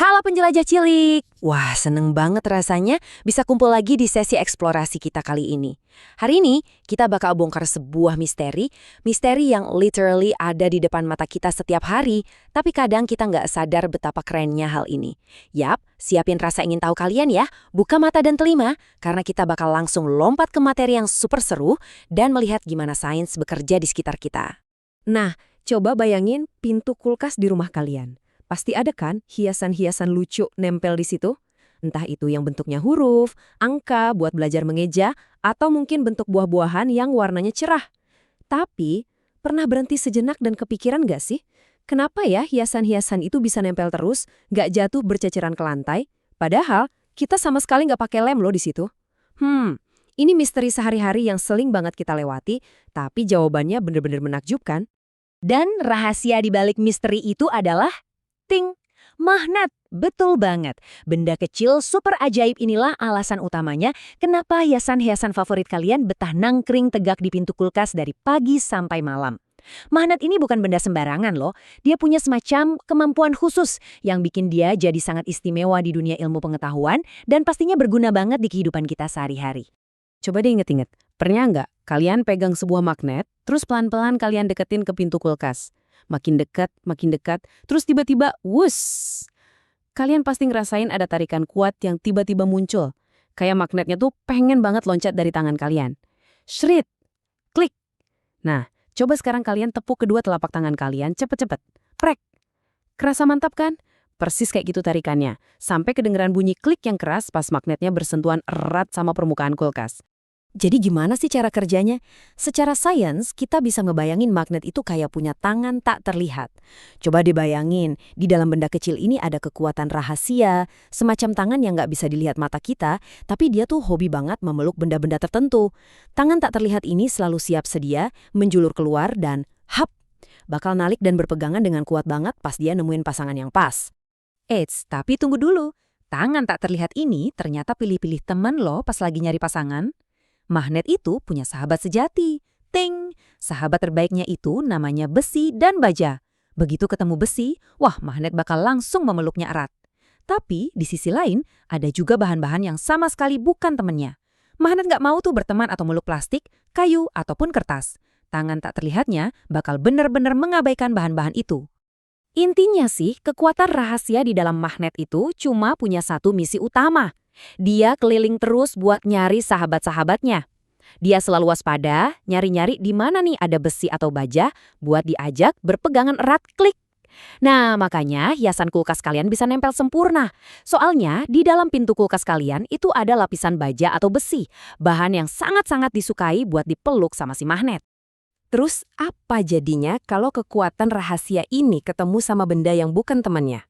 Halo penjelajah cilik! Wah, seneng banget rasanya bisa kumpul lagi di sesi eksplorasi kita kali ini. Hari ini, kita bakal bongkar sebuah misteri yang literally ada di depan mata kita setiap hari, tapi kadang kita nggak sadar betapa kerennya hal ini. Yap, siapin rasa ingin tahu kalian ya, buka mata dan telinga, karena kita bakal langsung lompat ke materi yang super seru dan melihat gimana sains bekerja di sekitar kita. Nah, coba bayangin pintu kulkas di rumah kalian. Pasti ada kan hiasan-hiasan lucu nempel di situ? Entah itu yang bentuknya huruf, angka buat belajar mengeja, atau mungkin bentuk buah-buahan yang warnanya cerah. Tapi, pernah berhenti sejenak dan kepikiran nggak sih? Kenapa ya hiasan-hiasan itu bisa nempel terus, nggak jatuh berceceran ke lantai? Padahal, kita sama sekali nggak pakai lem loh di situ. Ini misteri sehari-hari yang sering banget kita lewati, tapi jawabannya bener-bener menakjubkan. Dan rahasia di balik misteri itu adalah ting, magnet. Betul banget. Benda kecil super ajaib inilah alasan utamanya kenapa hiasan-hiasan favorit kalian betah nangkring tegak di pintu kulkas dari pagi sampai malam. Magnet ini bukan benda sembarangan loh. Dia punya semacam kemampuan khusus yang bikin dia jadi sangat istimewa di dunia ilmu pengetahuan dan pastinya berguna banget di kehidupan kita sehari-hari. Coba deh inget-inget, pernah nggak kalian pegang sebuah magnet, terus pelan-pelan kalian deketin ke pintu kulkas? Makin dekat, terus tiba-tiba, wuss! Kalian pasti ngerasain ada tarikan kuat yang tiba-tiba muncul. Kayak magnetnya tuh pengen banget loncat dari tangan kalian. Shrit! Klik! Nah, coba sekarang kalian tepuk kedua telapak tangan kalian cepet-cepet. Prek! Kerasa mantap kan? Persis kayak gitu tarikannya. Sampai kedengeran bunyi klik yang keras pas magnetnya bersentuhan erat sama permukaan kulkas. Jadi gimana sih cara kerjanya? Secara sains, kita bisa ngebayangin magnet itu kayak punya tangan tak terlihat. Coba dibayangin, di dalam benda kecil ini ada kekuatan rahasia, semacam tangan yang nggak bisa dilihat mata kita, tapi dia tuh hobi banget memeluk benda-benda tertentu. Tangan tak terlihat ini selalu siap sedia, menjulur keluar dan hap, bakal nalik dan berpegangan dengan kuat banget pas dia nemuin pasangan yang pas. Eits, tapi tunggu dulu. Tangan tak terlihat ini ternyata pilih-pilih teman loh pas lagi nyari pasangan. Magnet itu punya sahabat sejati. Ting! Sahabat terbaiknya itu namanya besi dan baja. Begitu ketemu besi, wah magnet bakal langsung memeluknya erat. Tapi di sisi lain, ada juga bahan-bahan yang sama sekali bukan temannya. Magnet nggak mau tuh berteman atau meluk plastik, kayu, ataupun kertas. Tangan tak terlihatnya bakal benar-benar mengabaikan bahan-bahan itu. Intinya sih, kekuatan rahasia di dalam magnet itu cuma punya satu misi utama. Dia keliling terus buat nyari sahabat-sahabatnya. Dia selalu waspada, nyari-nyari di mana nih ada besi atau baja buat diajak berpegangan erat klik. Nah, makanya hiasan kulkas kalian bisa nempel sempurna. Soalnya di dalam pintu kulkas kalian itu ada lapisan baja atau besi, bahan yang sangat-sangat disukai buat dipeluk sama si magnet. Terus apa jadinya kalau kekuatan rahasia ini ketemu sama benda yang bukan temannya?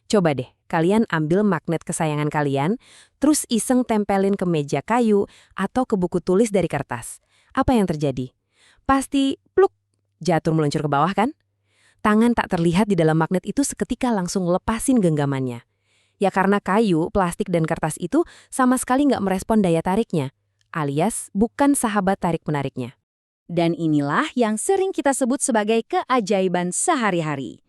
Coba deh, kalian ambil magnet kesayangan kalian, terus iseng tempelin ke meja kayu atau ke buku tulis dari kertas. Apa yang terjadi? Pasti pluk, jatuh meluncur ke bawah kan? Tangan tak terlihat di dalam magnet itu seketika langsung lepasin genggamannya. Ya karena kayu, plastik, dan kertas itu sama sekali nggak merespon daya tariknya, alias bukan sahabat tarik-penariknya. Dan inilah yang sering kita sebut sebagai keajaiban sehari-hari.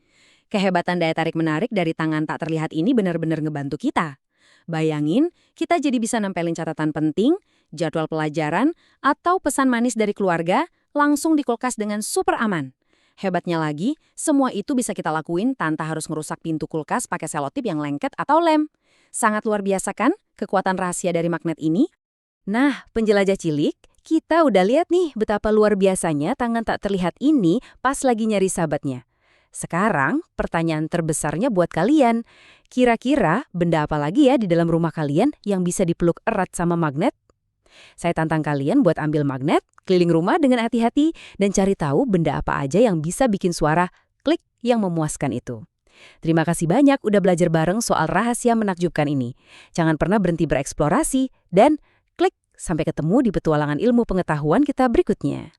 Kehebatan daya tarik-menarik dari tangan tak terlihat ini benar-benar ngebantu kita. Bayangin, kita jadi bisa nempelin catatan penting, jadwal pelajaran, atau pesan manis dari keluarga langsung di kulkas dengan super aman. Hebatnya lagi, semua itu bisa kita lakuin tanpa harus ngerusak pintu kulkas pakai selotip yang lengket atau lem. Sangat luar biasa kan kekuatan rahasia dari magnet ini? Nah, penjelajah cilik, kita udah lihat nih betapa luar biasanya tangan tak terlihat ini pas lagi nyari sahabatnya. Sekarang, pertanyaan terbesarnya buat kalian. Kira-kira benda apa lagi ya di dalam rumah kalian yang bisa dipeluk erat sama magnet? Saya tantang kalian buat ambil magnet, keliling rumah dengan hati-hati, dan cari tahu benda apa aja yang bisa bikin suara klik yang memuaskan itu. Terima kasih banyak udah belajar bareng soal rahasia menakjubkan ini. Jangan pernah berhenti bereksplorasi, dan klik sampai ketemu di petualangan ilmu pengetahuan kita berikutnya.